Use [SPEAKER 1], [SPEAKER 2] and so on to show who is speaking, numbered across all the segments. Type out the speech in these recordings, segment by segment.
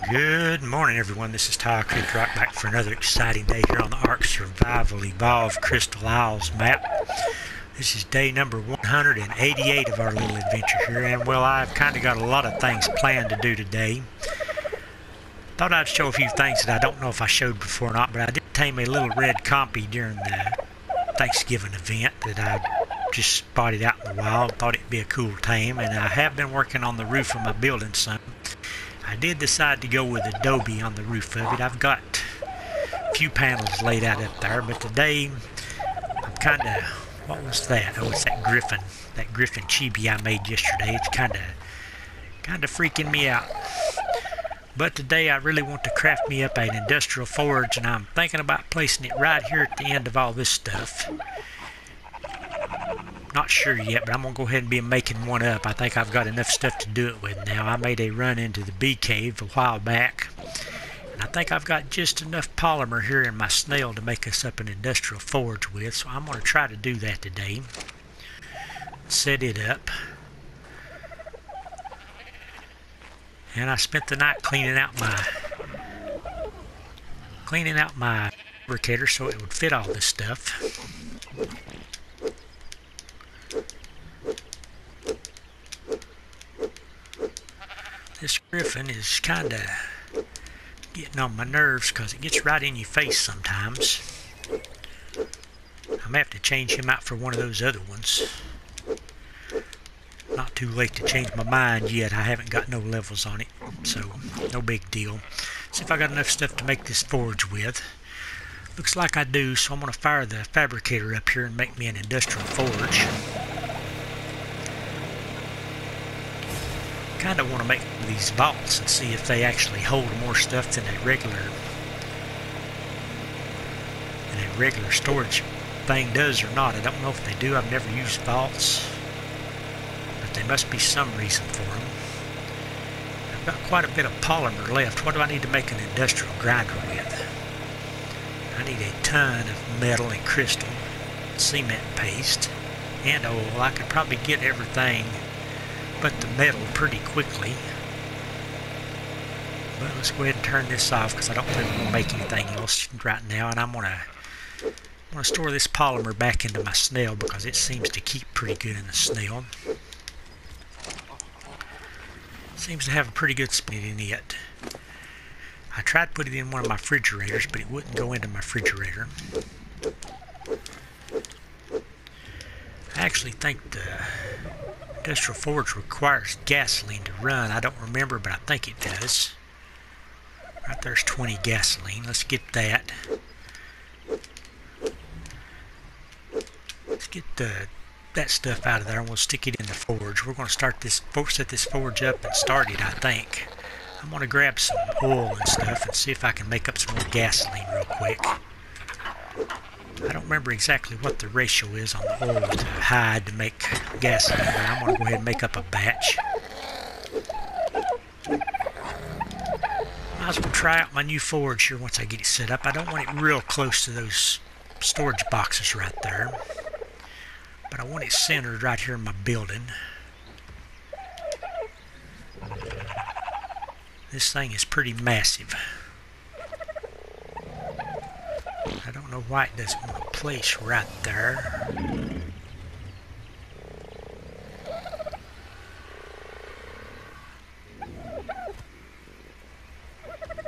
[SPEAKER 1] Good morning, everyone. This is Ty Creek Rock back for another exciting day here on the ARK Survival Evolved Crystal Isles map. This is day number 188 of our little adventure here, and well, I've kind of got a lot of things planned to do today. Thought I'd show a few things that I don't know if I showed before or not, but I did tame a little red compy during the Thanksgiving event that I just spotted out in the wild. Thought it'd be a cool tame, and I have been working on the roof of my building some. I did decide to go with adobe on the roof of it. I've got a few panels laid out up there, but today I'm kind of, what was that? Oh, it's that griffin chibi I made yesterday. It's kind of freaking me out. But today I really want to craft me up an industrial forge, and I'm thinking about placing it right here at the end of all this stuff. Not sure yet, but I'm going to go ahead and be making one up. I think I've got enough stuff to do it with now. I made a run into the bee cave a while back, and I think I've got just enough polymer here in my snail to make us up an industrial forge with, so I'm going to try to do that today. Set it up. And I spent the night cleaning out my fabricator so it would fit all this stuff. This griffin is kind of getting on my nerves because it gets right in your face sometimes. I'm going to have to change him out for one of those other ones. Not too late to change my mind yet. I haven't got no levels on it, so no big deal. See if I got enough stuff to make this forge with. Looks like I do, so I'm going to fire the fabricator up here and make me an industrial forge. Kind of want to make these vaults and see if they actually hold more stuff than a regular storage thing does or not. I don't know if they do. I've never used vaults, but there must be some reason for them. I've got quite a bit of polymer left. What do I need to make an industrial grinder with? I need a ton of metal and crystal, cement paste, and oil. I could probably get everything but the metal pretty quickly. But let's go ahead and turn this off because I don't really want to make anything else right now, and I'm going to store this polymer back into my snail because it seems to keep pretty good in the snail. Seems to have a pretty good spin in it. I tried to put it in one of my refrigerators, but it wouldn't go into my refrigerator. I actually think the industrial forge requires gasoline to run. I don't remember, but I think it does. Right there's 20 gasoline. Let's get that. Let's get that stuff out of there, and we'll stick it in the forge. We're going to set this forge up and start it, I think. I'm going to grab some oil and stuff and see if I can make up some more gasoline real quick. I don't remember exactly what the ratio is on the oil to hide to make gasoline, but I'm going to go ahead and make up a batch. Might as well try out my new forge here once I get it set up. I don't want it real close to those storage boxes right there, but I want it centered right here in my building. This thing is pretty massive. I don't know why it doesn't want to place right there.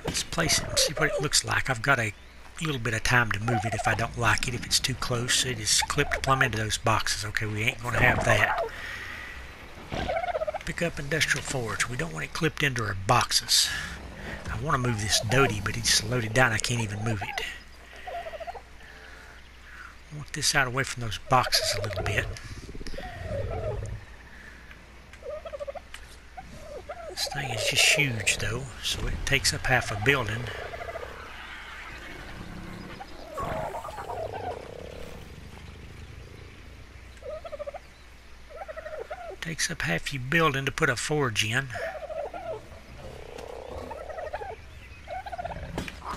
[SPEAKER 1] Let's place it and see what it looks like. I've got a little bit of time to move it if I don't like it. If it's too close, it is clipped plumb into those boxes. Okay, we ain't going to have that. Pick up industrial forge. We don't want it clipped into our boxes. I want to move this doty, but it's loaded down. I can't even move it. I want this out away from those boxes a little bit. This thing is just huge though, so it takes up half a building. Takes up half your building to put a forge in.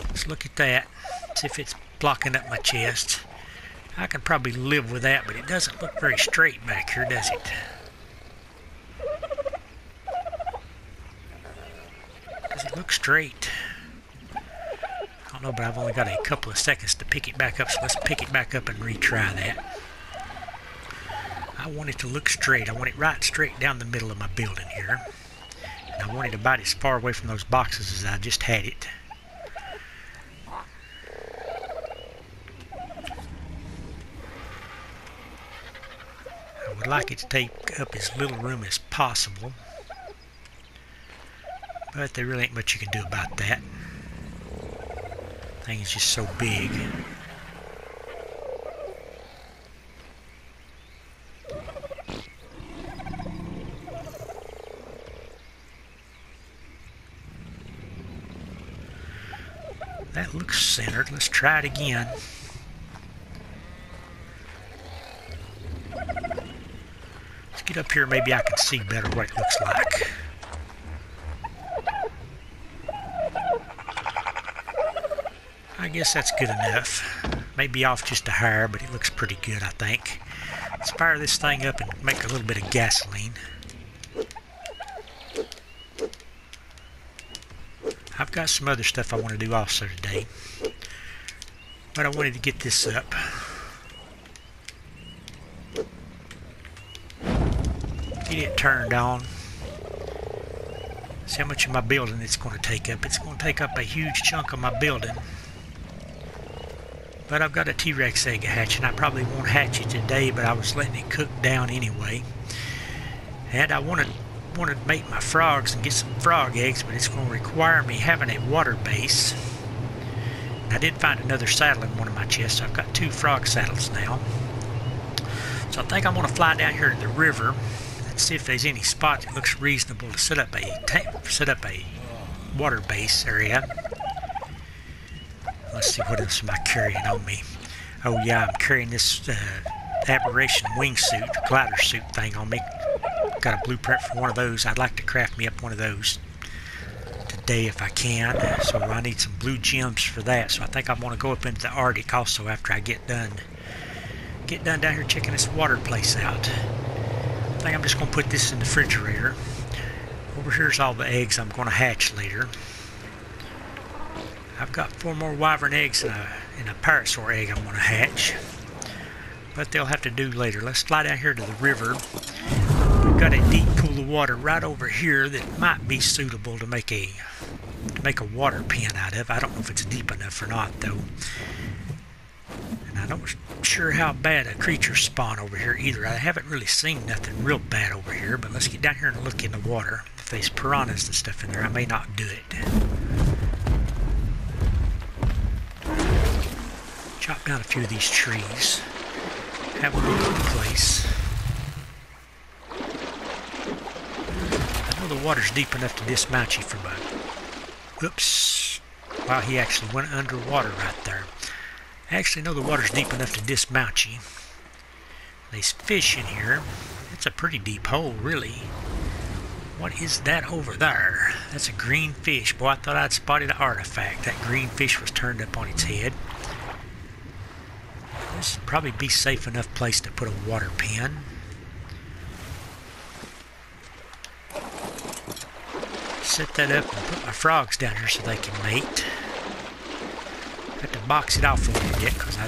[SPEAKER 1] Let's look at that. See if it's blocking up my chest. I can probably live with that, but it doesn't look very straight back here, does it? Does it look straight. I don't know, but I've only got a couple of seconds to pick it back up, so let's pick it back up and retry that. I want it to look straight. I want it right straight down the middle of my building here. And I want it about as far away from those boxes as I just had it. I would like it to take up as little room as possible, but there really ain't much you can do about that. The thing is just so big. That looks centered. Let's try it again. Let's get up here, maybe I can see better what it looks like. I guess that's good enough. Maybe off just a hair, but it looks pretty good, I think. Let's fire this thing up and make a little bit of gasoline. I've got some other stuff I want to do also today, but I wanted to get this up. Get it turned on. See how much of my building it's going to take up. It's going to take up a huge chunk of my building. But I've got a T-Rex egg hatching. I probably won't hatch it today, but I was letting it cook down anyway. And I want to make my frogs and get some frog eggs, but it's going to require me having a water base. I did find another saddle in one of my chests, so I've got 2 frog saddles now. So I think I'm going to fly down here to the river and see if there's any spot that looks reasonable to set up a water base area. Let's see, what else am I carrying on me? Oh yeah, I'm carrying this aberration wingsuit, glider suit thing on me. Got a blueprint for one of those. I'd like to craft me up one of those today if I can. So I need some blue gems for that. So I think I want to go up into the Arctic also after I get done down here checking this water place out. I think I'm just going to put this in the refrigerator. Over here's all the eggs I'm going to hatch later. I've got 4 more wyvern eggs and a parasaur egg I'm going to hatch, but they'll have to do later. Let's fly down here to the river. We've got a deep pool of water right over here that might be suitable to make a water pen out of. I don't know if it's deep enough or not though, and I'm not sure how bad a creature spawn over here either. I haven't really seen nothing real bad over here, but let's get down here and look in the water. If there's piranhas and stuff in there, I may not do it. Chop down a few of these trees. Have a look at the place. I know the water's deep enough to dismount you from a... Oops. Wow, he actually went underwater right there. I actually know the water's deep enough to dismount you. There's fish in here. It's a pretty deep hole, really. What is that over there? That's a green fish. Boy, I thought I'd spotted an artifact. That green fish was turned up on its head. This would probably be safe enough place to put a water pen. Set that up and put my frogs down here so they can mate. Have to box it off a little bit because I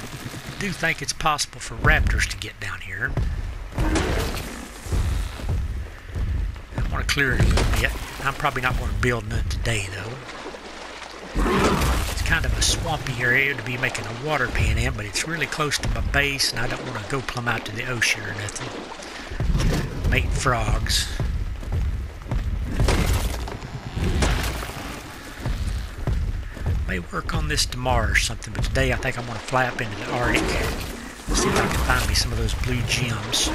[SPEAKER 1] do think it's possible for raptors to get down here. I want to clear it a little bit. I'm probably not going to build none today though. It's kind of a swampy area to be making a water pan in, but it's really close to my base and I don't want to go plumb out to the ocean or nothing. Mate frogs. May work on this tomorrow or something, but today I think I'm going to fly up into the Arctic. See if I can find me some of those blue gems.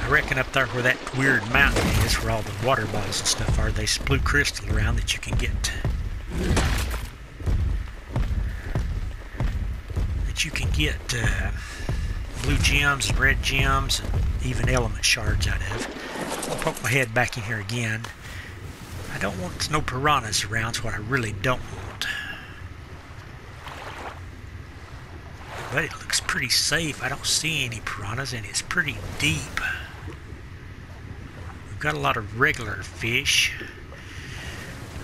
[SPEAKER 1] I reckon up there where that weird mountain is, where all the water balls and stuff are, there's blue crystal around that you can get. Blue gems and red gems and even element shards out of. I'll poke my head back in here again. I don't want no piranhas around, is what I really don't want. But it looks pretty safe. I don't see any piranhas and it's pretty deep. We've got a lot of regular fish.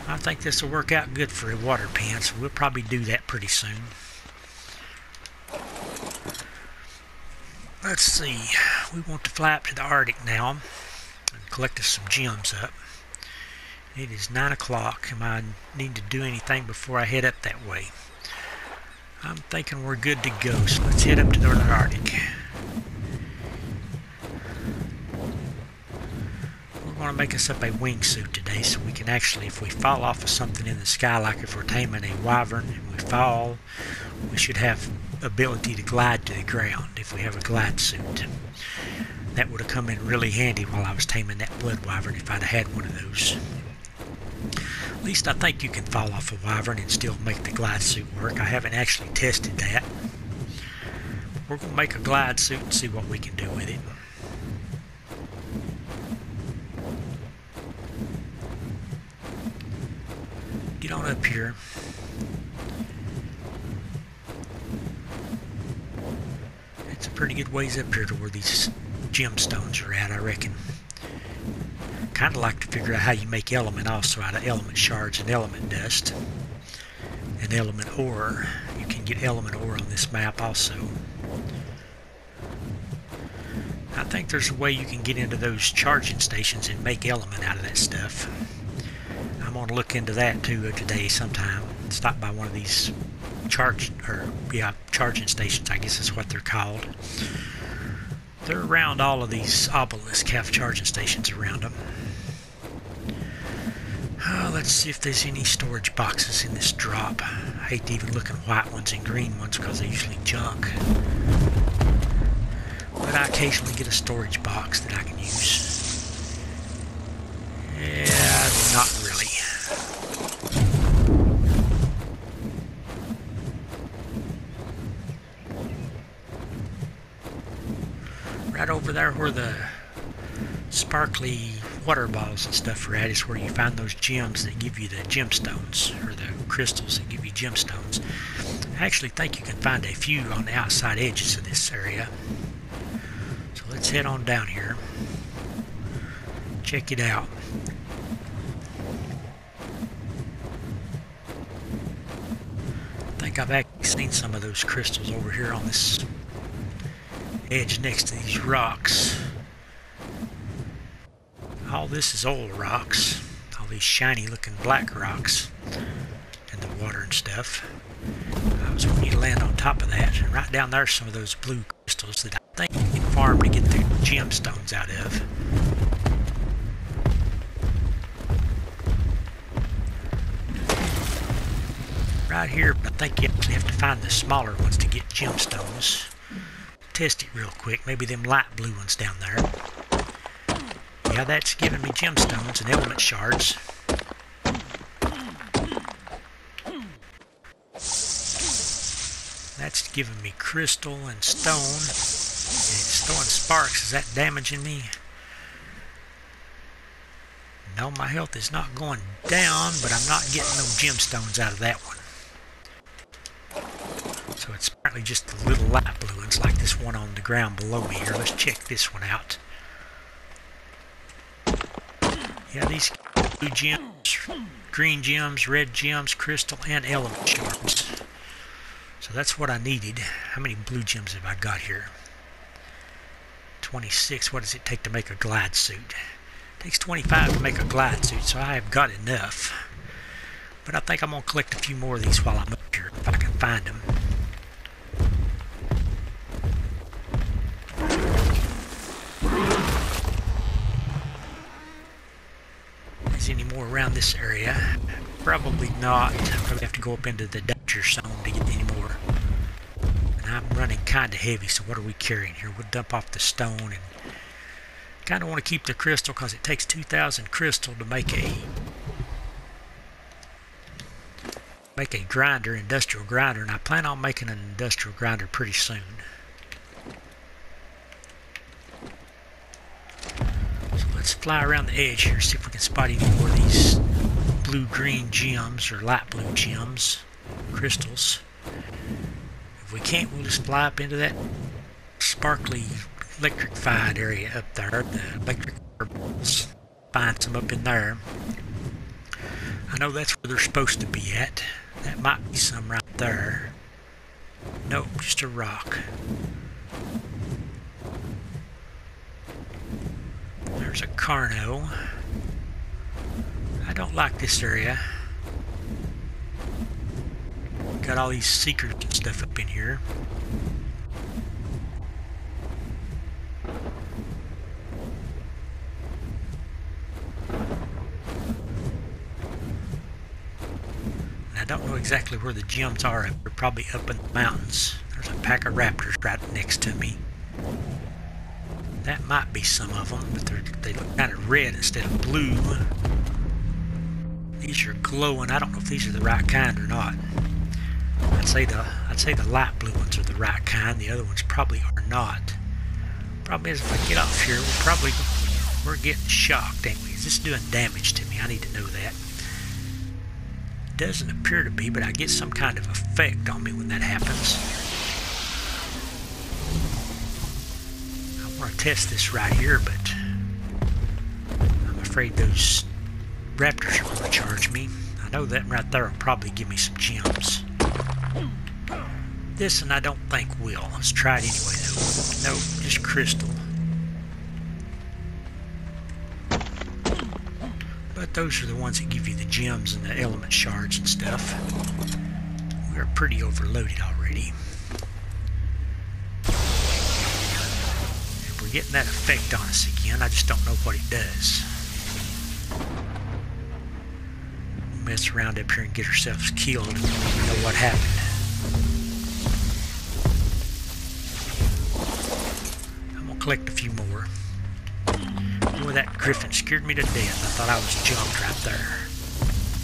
[SPEAKER 1] I think this will work out good for a water pen, so we'll probably do that pretty soon. Let's see, we want to fly up to the Arctic now and collect us some gems up. It is 9 o'clock. Am I need to do anything before I head up that way? I'm thinking we're good to go, so let's head up to the Arctic. We're going to make us up a wingsuit today so we can actually, if we fall off of something in the sky, like if we're taming a wyvern and we fall, we should have ability to glide to the ground if we have a glide suit. That would have come in really handy while I was taming that blood wyvern if I'd have had one of those. At least I think you can fall off a wyvern and still make the glide suit work. I haven't actually tested that. We're going to make a glide suit and see what we can do with it. Get on up here. It's a pretty good ways up here to where these gemstones are at, I reckon. Kind of like to figure out how you make element also out of element shards and element dust and element ore. You can get element ore on this map also. I think there's a way you can get into those charging stations and make element out of that stuff. I'm going to look into that too today sometime. Stop by one of these charging stations, I guess is what they're called. They're around all of these obelisks, have charging stations around them. Let's see if there's any storage boxes in this drop. I hate to even look at white ones and green ones because they're usually junk. But I occasionally get a storage box that I can use. Yeah, not really. Right over there where the sparkly water balls and stuff are at is where you find those gems that give you the gemstones, or the crystals that give you gemstones. I actually think you can find a few on the outside edges of this area. So let's head on down here. Check it out. I think I've actually seen some of those crystals over here on this edge next to these rocks. All this is old rocks, all these shiny looking black rocks in the water and stuff. I was wanting to land on top of that, and right down there some of those blue crystals that I think you can farm to get the gemstones out of. Right here, but I think you actually have to find the smaller ones to get gemstones. Test it real quick, maybe them light blue ones down there. Yeah, that's giving me gemstones and element shards. That's giving me crystal and stone. It's throwing sparks. Is that damaging me? No, my health is not going down, but I'm not getting no gemstones out of that one. So it's apparently just the little light blue ones, like this one on the ground below me here. Let's check this one out. Yeah, these blue gems, green gems, red gems, crystal, and element shards. So that's what I needed. How many blue gems have I got here? 26. What does it take to make a glide suit? It takes 25 to make a glide suit, so I have got enough. But I think I'm going to collect a few more of these while I'm up here, if I can find them. Any more around this area? Probably not. I'll probably have to go up into the danger zone to get any more. And I'm running kind of heavy, so what are we carrying here? We'll dump off the stone, and kind of want to keep the crystal because it takes 2,000 crystal to make a grinder, industrial grinder, and I plan on making an industrial grinder pretty soon. Let's fly around the edge here, see if we can spot any more of these blue-green gems or light blue gems, crystals. If we can't, we'll just fly up into that sparkly electrified area up there, the electric balls. Find some up in there. I know that's where they're supposed to be at. That might be some right there. Nope, just a rock. There's a Carno. I don't like this area. Got all these secrets and stuff up in here. And I don't know exactly where the gems are. They're probably up in the mountains. There's a pack of raptors right next to me. That might be some of them, but they look kind of red instead of blue. These are glowing. I don't know if these are the right kind or not. I'd say the light blue ones are the right kind. The other ones probably are not. Problem is, if I get off here, we're getting shocked, ain't we? Is this doing damage to me? I need to know that. Doesn't appear to be, but I get some kind of effect on me when that happens. I want to test this right here, but I'm afraid those raptors are going to charge me. I know that right there will probably give me some gems. This one I don't think will. Let's try it anyway though. Nope, just crystal. But those are the ones that give you the gems and the element shards and stuff. We're pretty overloaded already. And we're getting that effect on us again. I just don't know what it does. We'll mess around up here and get ourselves killed and we know what happened. Collect a few more. Boy, that griffin scared me to death. I thought I was jumped right there.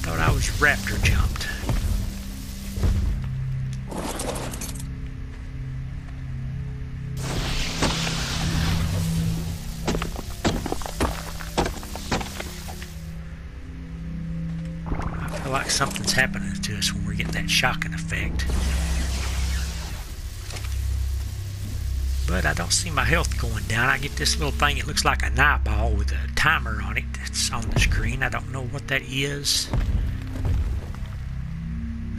[SPEAKER 1] Thought I was raptor jumped. I feel like something's happening to us when we're getting that shocking effect. But I don't see my health going down. I get this little thing, it looks like an eyeball with a timer on it. It's on the screen. I don't know what that is.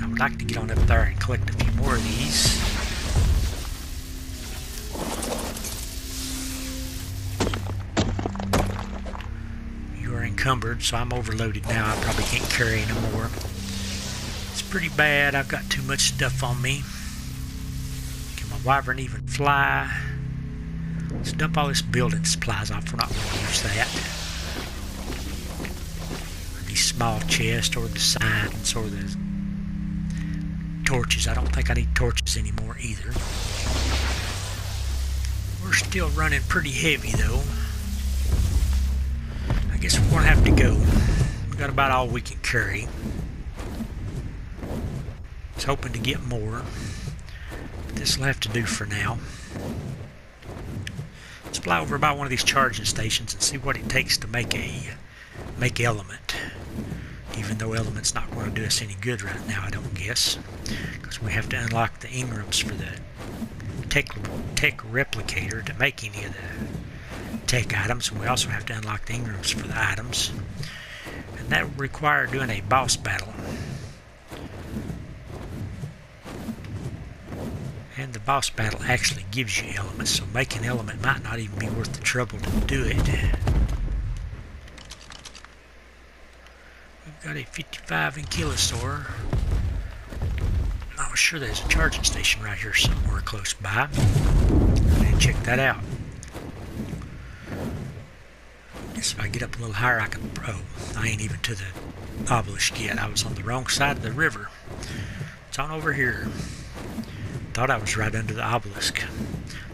[SPEAKER 1] I would like to get on up there and collect a few more of these. You are encumbered, so I'm overloaded now. I probably can't carry any more. It's pretty bad. I've got too much stuff on me. Wyvern even fly. Let's dump all this building supplies off. We're not going to use that. Or these small chests or the signs or the torches. I don't think I need torches anymore either. We're still running pretty heavy though. I guess we're going to have to go. We've got about all we can carry. I was hoping to get more. This will have to do for now. Let's fly over by one of these charging stations and see what it takes to make element. Even though element's not going to do us any good right now, I don't guess, because we have to unlock the engrams for the tech replicator to make any of the tech items, and we also have to unlock the engrams for the items, and that will require doing a boss battle. And the boss battle actually gives you elements, so making element might not even be worth the trouble to do it. We've got a 55 ankylosaur. I'm sure there's a charging station right here somewhere close by. I need to check that out. Guess if I get up a little higher I can... Oh, I ain't even to the obelisk yet. I was on the wrong side of the river. It's on over here. Thought I was right under the obelisk.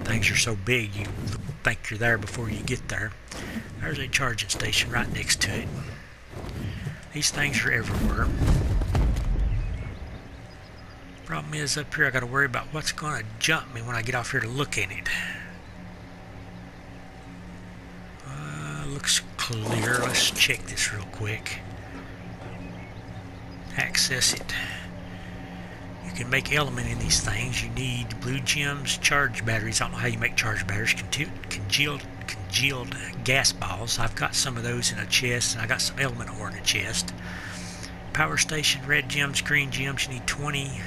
[SPEAKER 1] Things are so big you think you're there before you get there. There's a charging station right next to it. These things are everywhere. Problem is up here I got to worry about what's going to jump me when I get off here to look at it. Looks clear. Let's check this real quick. Access it. You can make element in these things. You need blue gems, charge batteries. I don't know how you make charge batteries. Congealed gas balls. I've got some of those in a chest, and I got some element ore in a chest. Power station, red gems, green gems. You need 20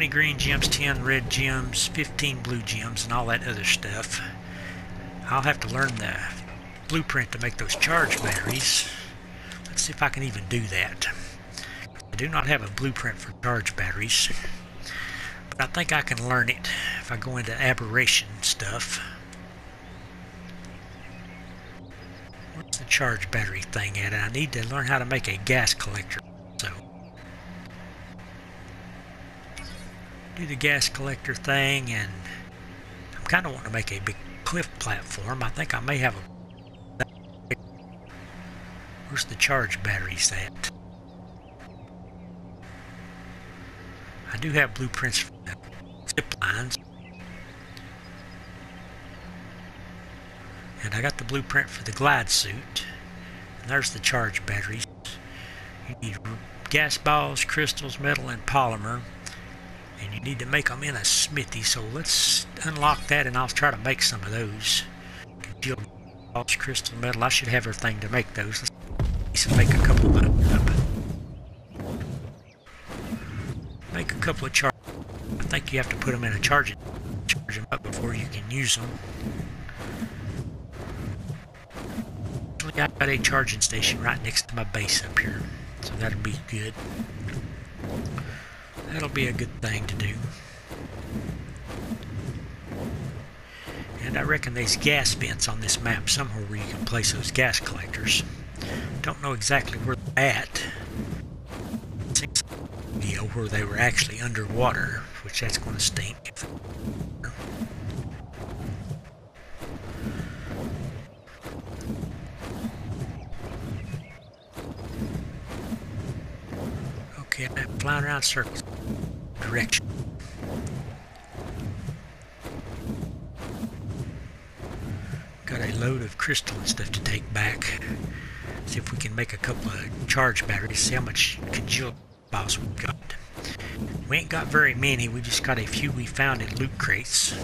[SPEAKER 1] green gems, 10 red gems, 15 blue gems, and all that other stuff. I'll have to learn the blueprint to make those charge batteries. Let's see if I can even do that. I do not have a blueprint for charge batteries, but I think I can learn it if I go into aberration stuff. Where's the charge battery thing at? I need to learn how to make a gas collector. So do the gas collector thing, and I'm kind of wanting to make a big cliff platform. I think I may have a... Where's the charge batteries at? I do have blueprints for the zip lines. And I got the blueprint for the glide suit. And there's the charge batteries. You need gas balls, crystals, metal, and polymer. And you need to make them in a smithy. So let's unlock that, and I'll try to make some of those. Balls, crystal, metal. I should have everything to make those. Let's make a couple of them up. Make a couple of charge. I think you have to put them in a charge them up before you can use them. I've got a charging station right next to my base up here, so that'll be good. That'll be a good thing to do. And I reckon there's gas vents on this map somewhere where you can place those gas collectors. Don't know exactly where they're at. Where they were actually underwater, which that's going to stink. Okay, I'm flying around circles. Direction. Got a load of crystal and stuff to take back. See if we can make a couple of charge batteries. See how much congealed balls we've got. We ain't got very many, we just got a few we found in loot crates.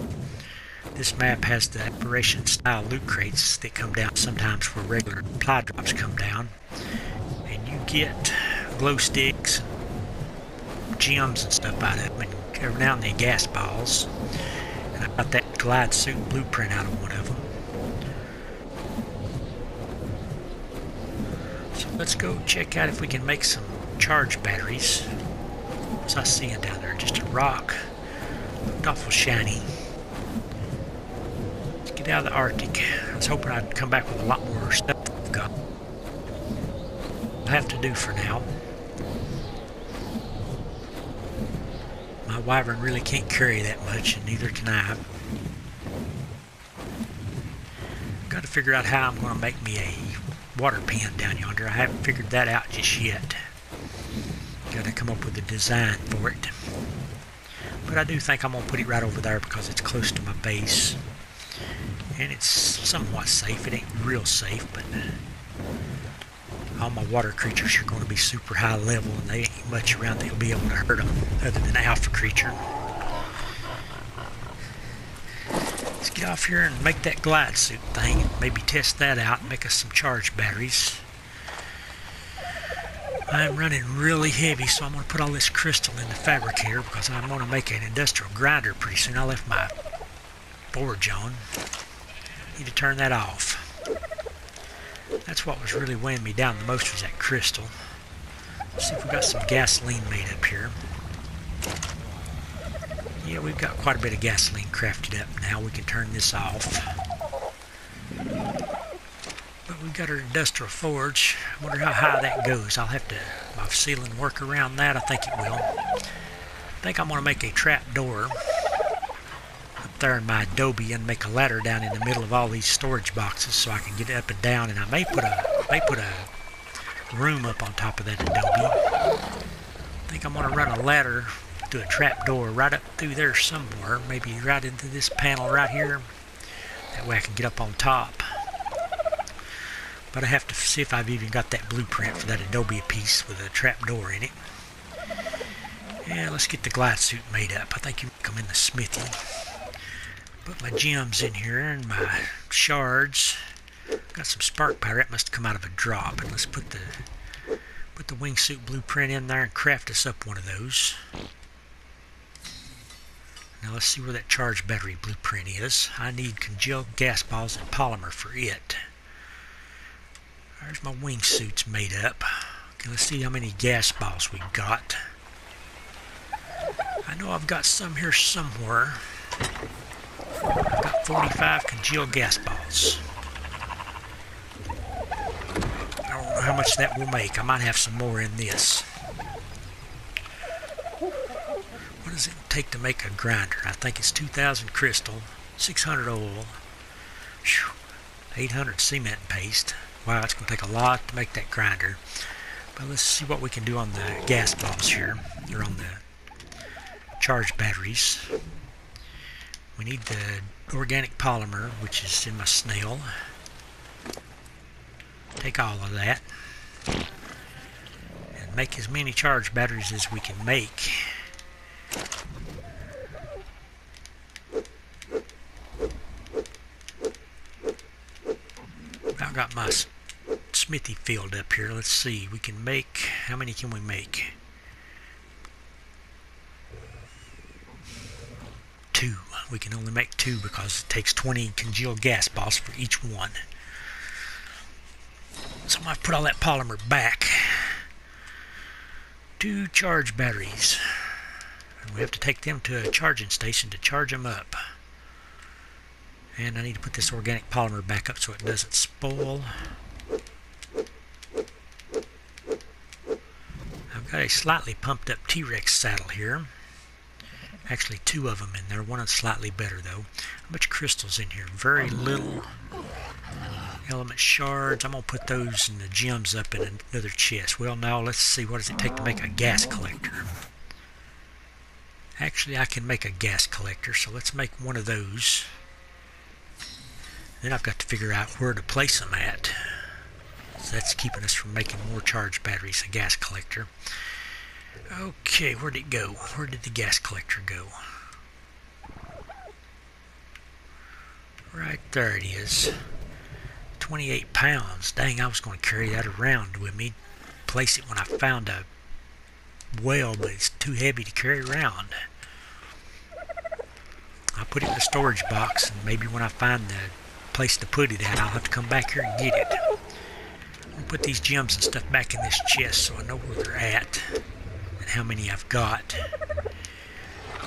[SPEAKER 1] This map has the aberration style loot crates that come down sometimes where regular supply drops come down. And you get glow sticks, gems and stuff out of them, and every now and then gas balls. And I got that glide suit blueprint out of one of them. So let's go check out if we can make some charge batteries. What's I seeing down there? Just a rock. Looked awful shiny. Let's get out of the Arctic. I was hoping I'd come back with a lot more stuff I've got. I'll have to do for now. My wyvern really can't carry that much, and neither can I. Got to figure out how I'm going to make me a water pen down yonder. I haven't figured that out just yet. Got to come up with a design for it. But I do think I'm going to put it right over there because it's close to my base. And it's somewhat safe. It ain't real safe, but all my water creatures are going to be super high level, and they ain't much around that'll be able to hurt them other than the alpha creature. Let's get off here and make that glide suit thing, and maybe test that out and make us some charge batteries. I'm running really heavy, so I'm going to put all this crystal in the fabricator because I'm going to make an industrial grinder pretty soon. I left my forge on. Need to turn that off. That's what was really weighing me down the most, was that crystal. Let's see if we've got some gasoline made up here. Yeah, we've got quite a bit of gasoline crafted up now. We can turn this off. But we've got our industrial forge. I wonder how high that goes. I'll have to, my ceiling work around that. I think it will. I think I'm going to make a trap door up there in my adobe and make a ladder down in the middle of all these storage boxes so I can get up and down. And I may put a room up on top of that adobe. I think I'm going to run a ladder to a trap door right up through there somewhere. Maybe right into this panel right here. That way I can get up on top. But I have to see if I've even got that blueprint for that adobe piece with a trap door in it. Yeah, let's get the glide suit made up. I think you can come in the smithy. Put my gems in here and my shards. Got some spark powder. That must come out of a drop. And let's put the the wingsuit blueprint in there and craft us up one of those. Now let's see where that charge battery blueprint is. I need congealed gas balls and polymer for it. There's my wingsuits made up. Okay, let's see how many gas balls we've got. I know I've got some here somewhere. I've got 45 congealed gas balls. I don't know how much that will make. I might have some more in this. What does it take to make a grinder? I think it's 2,000 crystal, 600 oil, 800 cement paste. Wow, it's going to take a lot to make that grinder. But let's see what we can do on the gas balls here, or on the charge batteries. We need the organic polymer, which is in my snail. Take all of that and make as many charge batteries as we can make. I've got my smithy filled up here. Let's see, we can make, how many can we make? 2. We can only make 2 because it takes 20 congealed gas balls for each one. So I'm going to put all that polymer back. 2 charge batteries. And we have to take them to a charging station to charge them up. And I need to put this organic polymer back up so it doesn't spoil. I've got a slightly pumped up T-Rex saddle here. Actually 2 of them in there. One is slightly better though. How much crystals in here? Very little. Element shards. I'm going to put those and the gems up in another chest. Well, now let's see, what does it take to make a gas collector? Actually, I can make a gas collector, so let's make one of those. Then I've got to figure out where to place them at. So that's keeping us from making more charge batteries, a gas collector. Okay, where'd it go? Where did the gas collector go? Right there it is. 28 pounds. Dang, I was going to carry that around with me. Place it when I found a well, but it's too heavy to carry around. I'll put it in the storage box, and maybe when I find the place to put it at, I'll have to come back here and get it. I'll put these gems and stuff back in this chest so I know where they're at and how many I've got.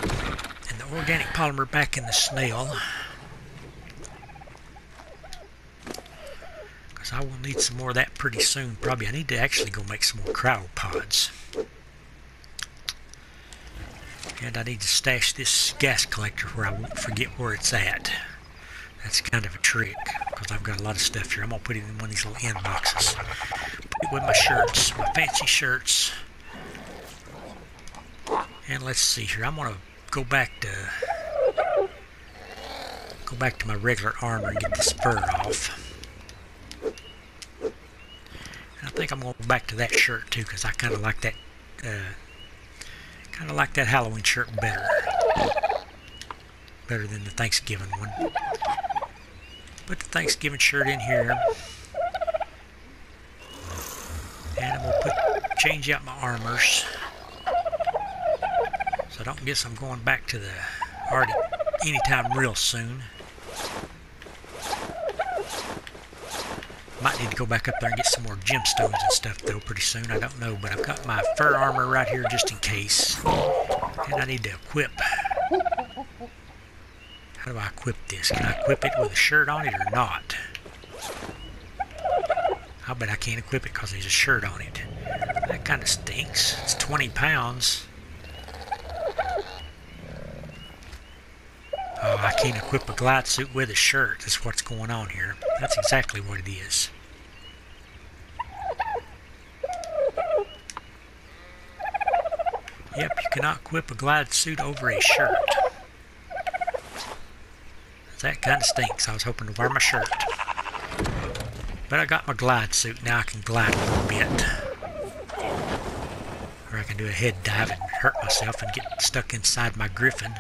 [SPEAKER 1] And the organic polymer back in the snail, because I will need some more of that pretty soon. Probably I need to actually go make some more cryopods. And I need to stash this gas collector where I won't forget where it's at. That's kind of a trick, because I've got a lot of stuff here. I'm going to put it in one of these little end boxes. Put it with my shirts, my fancy shirts. And let's see here. I'm going to go back to my regular armor and get this fur off. And I think I'm going to go back to that shirt too, because I kind of like that. Kind of like that Halloween shirt better than the Thanksgiving one. Put the Thanksgiving shirt in here, and I'm gonna change out my armors, so I don't guess I'm going back to the Arctic anytime real soon. Might need to go back up there and get some more gemstones and stuff though pretty soon. I don't know, but I've got my fur armor right here just in case. And I need to equip. How do I equip this? Can I equip it with a shirt on it or not? I bet I can't equip it because there's a shirt on it. That kind of stinks. It's 20 pounds. Oh, I can't equip a glide suit with a shirt. That's what's going on here. That's exactly what it is. Yep, you cannot equip a glide suit over a shirt. That kind of stinks. I was hoping to wear my shirt. But I got my glide suit. Now I can glide a little bit. Or I can do a head dive and hurt myself and get stuck inside my griffin.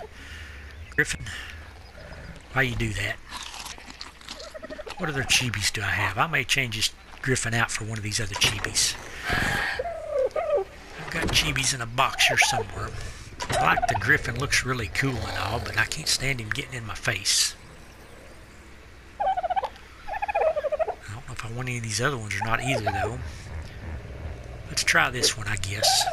[SPEAKER 1] Griffin, why you do that? What other chibis do I have? I may change this griffin out for one of these other chibis. Chibi's in a box here somewhere. I like the griffin, looks really cool and all, but I can't stand him getting in my face. I don't know if I want any of these other ones or not either, though. Let's try this one, I guess.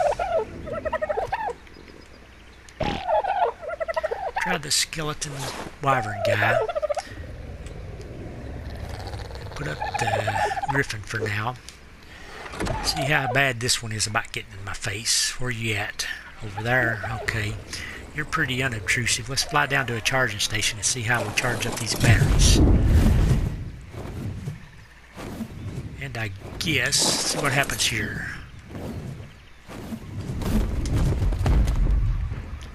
[SPEAKER 1] Try the skeleton wyvern guy. Put up the griffin for now. See how bad this one is about getting in my face. Where you at? Over there. Okay. You're pretty unobtrusive. Let's fly down to a charging station and see how we charge up these batteries. And I guess, see what happens here.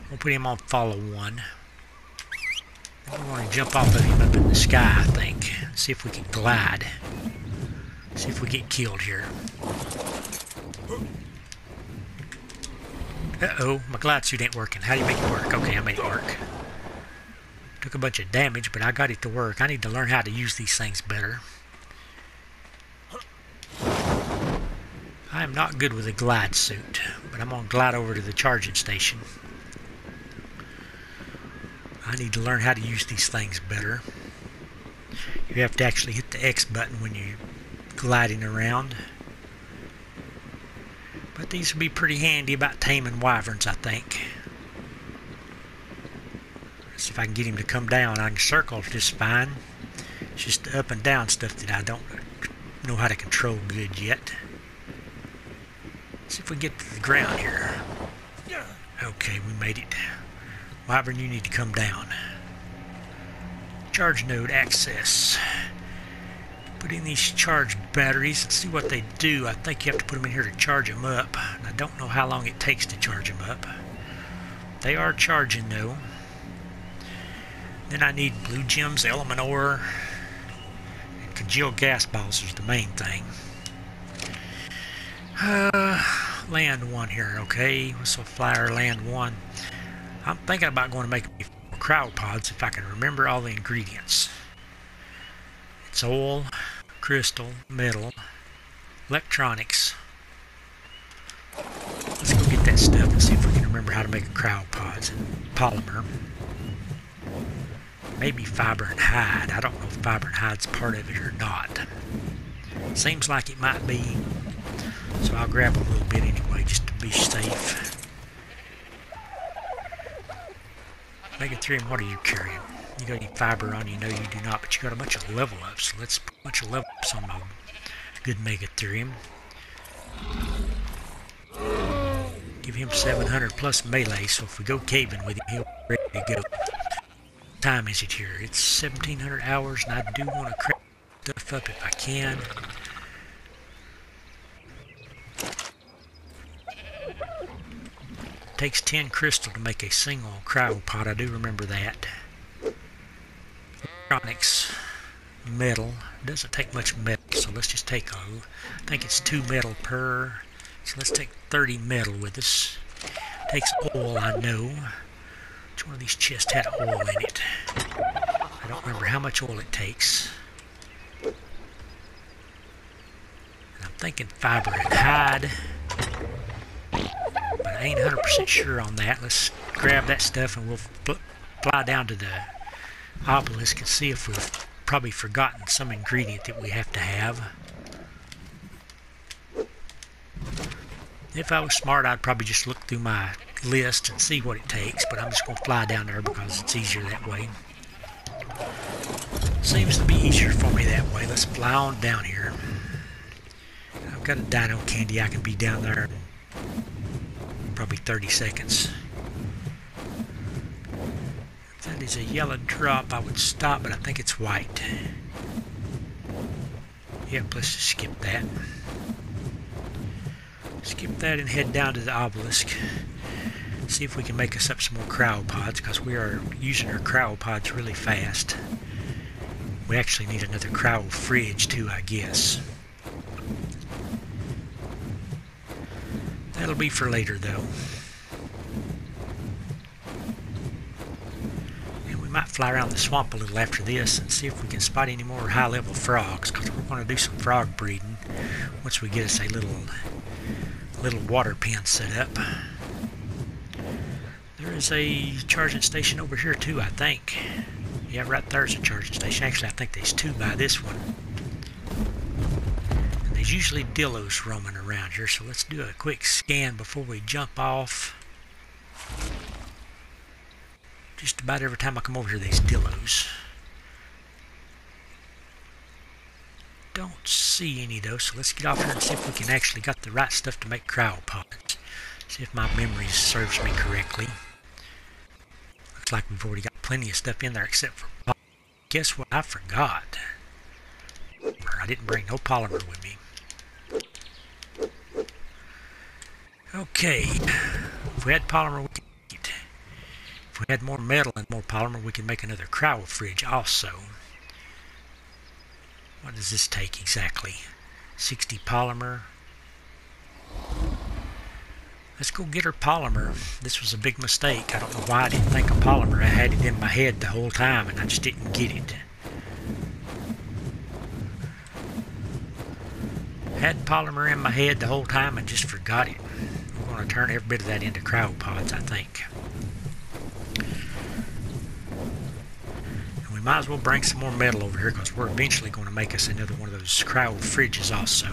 [SPEAKER 1] We'll put him on follow 1. We want to jump off of him up in the sky, I think. See if we can glide. See if we get killed here. Uh-oh, my glide suit ain't working. How do you make it work? Okay, I made it work. Took a bunch of damage, but I got it to work. I need to learn how to use these things better. I am not good with a glide suit, but I'm going to glide over to the charging station. I need to learn how to use these things better. You have to actually hit the X button when you're gliding around. But these will be pretty handy about taming wyverns, I think. Let's see if I can get him to come down. I can circle just fine. It's just the up and down stuff that I don't know how to control good yet. Let's see if we get to the ground here. Okay, we made it. Wyvern, you need to come down. Charge node access. Put in these charge batteries and see what they do. I think you have to put them in here to charge them up. And I don't know how long it takes to charge them up. They are charging though. Then I need blue gems, element ore, and congealed gas balls is the main thing. Land 1 here, okay. Whistle flyer land 1. I'm thinking about going to make cryopods if I can remember all the ingredients. It's oil, crystal, metal, electronics. Let's go get that stuff and see if we can remember how to make a cryopods. Polymer. Maybe fiber and hide. I don't know if fiber and hide's part of it or not. Seems like it might be. So I'll grab a little bit anyway just to be safe. Megatherium, what are you carrying? You got any fiber on you? No, you do not, but you got a bunch of level ups. So let's put a bunch of level ups on my good Megatherium. Give him 700 plus melee, so if we go caving with him, he'll be ready to go. What time is it here? It's 1700 hours, and I do want to crack stuff up if I can. Takes 10 crystal to make a single cryopod. I do remember that. Electronics, metal. Doesn't take much metal, so let's just take I think it's 2 metal per. So let's take 30 metal with us. Takes oil, I know. Which one of these chests had oil in it? I don't remember how much oil it takes. And I'm thinking fiber and hide. But I ain't 100% sure on that. Let's grab that stuff and we'll fly down to the obelisk and see if we've probably forgotten some ingredient that we have to have. If I was smart, I'd probably just look through my list and see what it takes, but I'm just going to fly down there because it's easier that way. Seems to be easier for me that way. Let's fly on down here. I've got a dino candy. I can be down there in probably 30 seconds. If that is a yellow drop, I would stop, but I think it's white. Yep, let's just skip that. Skip that and head down to the obelisk. See if we can make us up some more cryopods, because we are using our cryopods really fast. We actually need another cryo fridge too, I guess. That'll be for later though. And we might fly around the swamp a little after this and see if we can spot any more high level frogs, because we're going to do some frog breeding once we get us a little little water pen set up. There is a charging station over here too, I think. Yeah, right there's a charging station. Actually, I think there's two by this one. And there's usually dillos roaming around here, so let's do a quick scan before we jump off. Just about every time I come over here, there's dillos. Don't see any though, so let's get off here and see if we can actually got the right stuff to make cryopods. See if my memory serves me correctly. Looks like we've already got plenty of stuff in there except for polymer. Guess what I forgot? I didn't bring no polymer with me. Okay, if we had polymer, we could eat it. If we had more metal and more polymer, we could make another cryo fridge also. What does this take exactly? 60 polymer. Let's go get her polymer. This was a big mistake. I don't know why I didn't think of polymer. I had it in my head the whole time and I just didn't get it. Had polymer in my head the whole time and just forgot it. We're going to turn every bit of that into cryopods, I think. And we might as well bring some more metal over here because we're eventually going to make us another one of those cryo fridges also.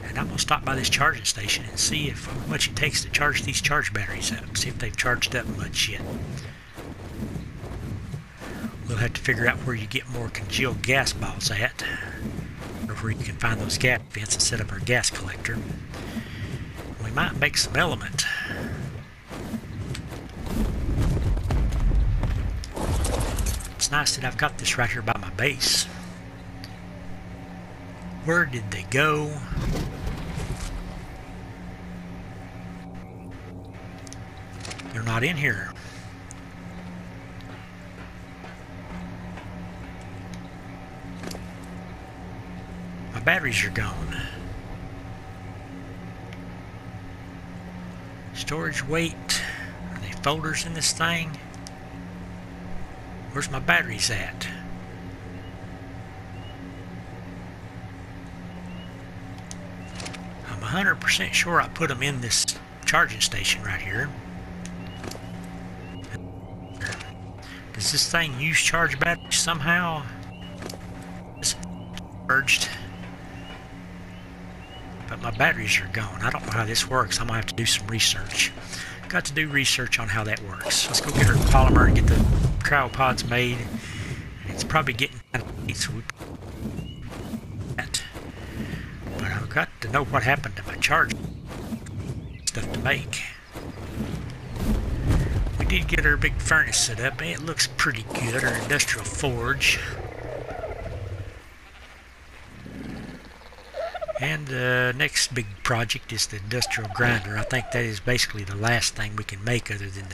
[SPEAKER 1] And I'm going to stop by this charging station and see how much it takes to charge these charge batteries up. See if they've charged up much yet. We'll have to figure out where you get more congealed gas balls at, or where you can find those gas vents and set up our gas collector. We might make some element. It's nice that I've got this right here by my base. Where did they go? They're not in here. My batteries are gone. Storage weight. Are they folders in this thing? Where's my batteries at? I'm 100% sure I put them in this charging station right here. Does this thing use charge batteries somehow? It's charged. But my batteries are gone. I don't know how this works. I'm going to have to do some research. Got to do research on how that works. Let's go get our polymer and get the cryopods made. It's probably getting kind of late, so we that. But I've got to know what happened to my charge stuff to make. We did get our big furnace set up. It looks pretty good. Our industrial forge. And the next big project is the industrial grinder. I think that is basically the last thing we can make other than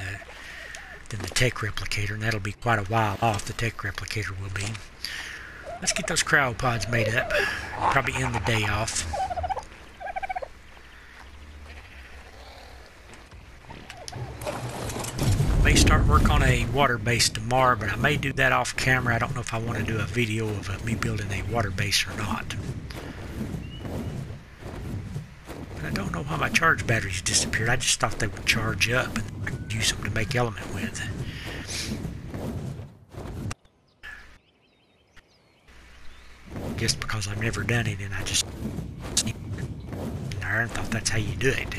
[SPEAKER 1] the tech replicator, and that'll be quite a while off. The tech replicator will be. Let's get those cryopods made up. Probably end the day off. I may start work on a water base tomorrow, but I may do that off camera. I don't know if I want to do a video of me building a water base or not. I don't know why my charge batteries disappeared. I just thought they would charge up and I could use them to make element with. Just because I've never done it and I just sneaked in there and thought that's how you do it.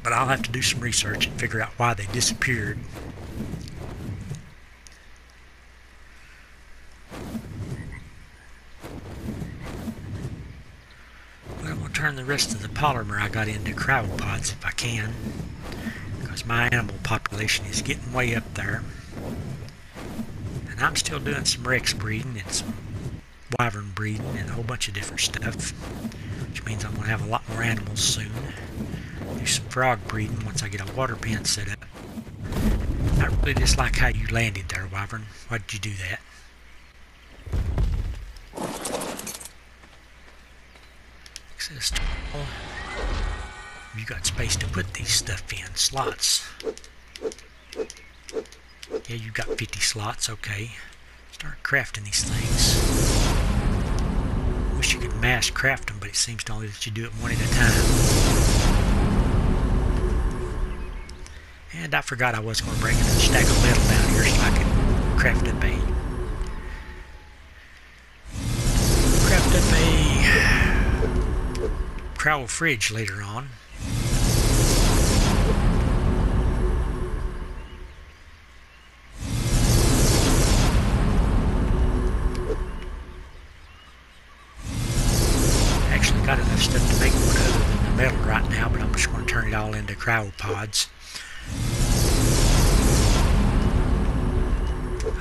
[SPEAKER 1] But I'll have to do some research and figure out why they disappeared. Turn the rest of the polymer I got into cryopods if I can, because my animal population is getting way up there, and I'm still doing some Rex breeding and some wyvern breeding and a whole bunch of different stuff, which means I'm going to have a lot more animals soon. Do some frog breeding once I get a water pen set up. I really dislike how you landed there, wyvern. Why did you do that? You got space to put these stuff in. Slots. Yeah, you got 50 slots. Okay. Start crafting these things. mass craft them, but it seems to only let you do it one at a time. And I forgot I was going to bring another stack of metal down here so I could craft up a crowel fridge later on. Actually got enough stuff to make one other than the metal right now, but I'm just going to turn it all into crowel pods.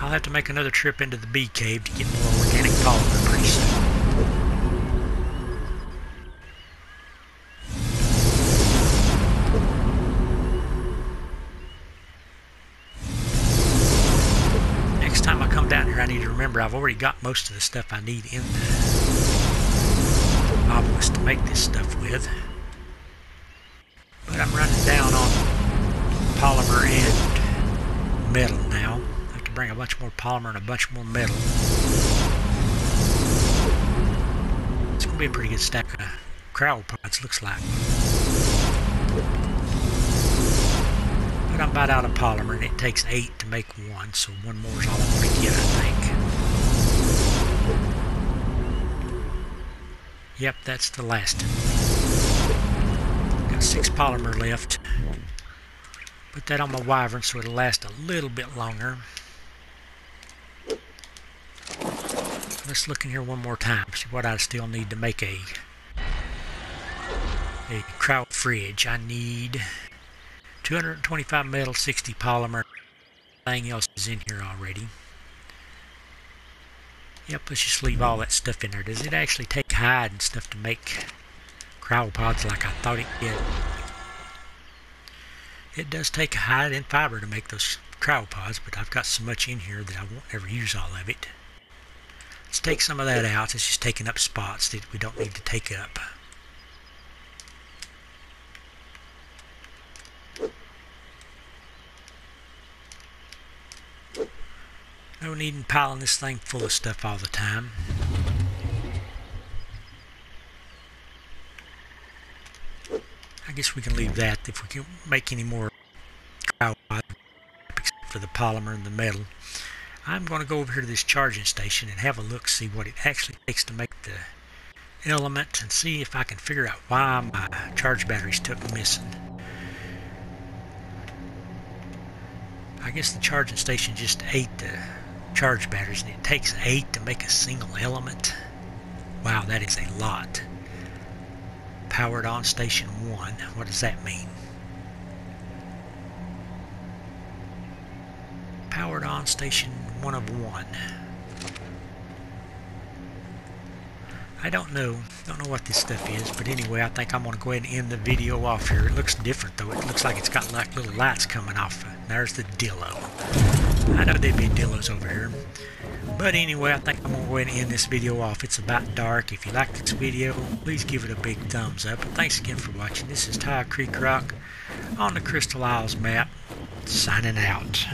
[SPEAKER 1] I'll have to make another trip into the bee cave to get more organic polymer pretty soon. Next time I come down here, I need to remember I've already got most of the stuff I need in the obelisk to make this stuff with. But I'm running down on polymer and metal now. I have to bring a bunch more polymer and a bunch more metal. It's going to be a pretty good stack of crowel pods, looks like. But I'm about out of polymer, and it takes 8 to make one, so one more is all I'm going to get, I think. Yep, that's the last of it. Got 6 polymer left. Put that on my wyvern so it'll last a little bit longer. Let's look in here one more time, see what I still need to make a crowel fridge. I need 225 metal, 60 polymer. Everything else is in here already. Yep, let's just leave all that stuff in there. Does it actually take hide and stuff to make crowel pods like I thought it did? It does take hide and fiber to make those crowel pods, but I've got so much in here that I won't ever use all of it. Let's take some of that out. It's just taking up spots that we don't need to take up. No need in piling this thing full of stuff all the time. I guess we can leave that if we can make any more crowel pods except for the polymer and the metal. I'm going to go over here to this charging station and have a look, see what it actually takes to make the element, and see if I can figure out why my charge batteries took missing. I guess the charging station just ate the charge batteries, and it takes 8 to make a single element. Wow, that is a lot. Powered on station 1. What does that mean? Powered on station 1 of 1. I don't know what this stuff is, but anyway, I think I'm going to go ahead and end the video off here. It looks different though. It looks like it's got like little lights coming off. There's the dillo. I know there'd be dillos over here. But anyway, I think I'm going to go ahead and end this video off. It's about dark. If you like this video, please give it a big thumbs up. And thanks again for watching. This is Tile Creek Rock on the Crystal Isles map, signing out.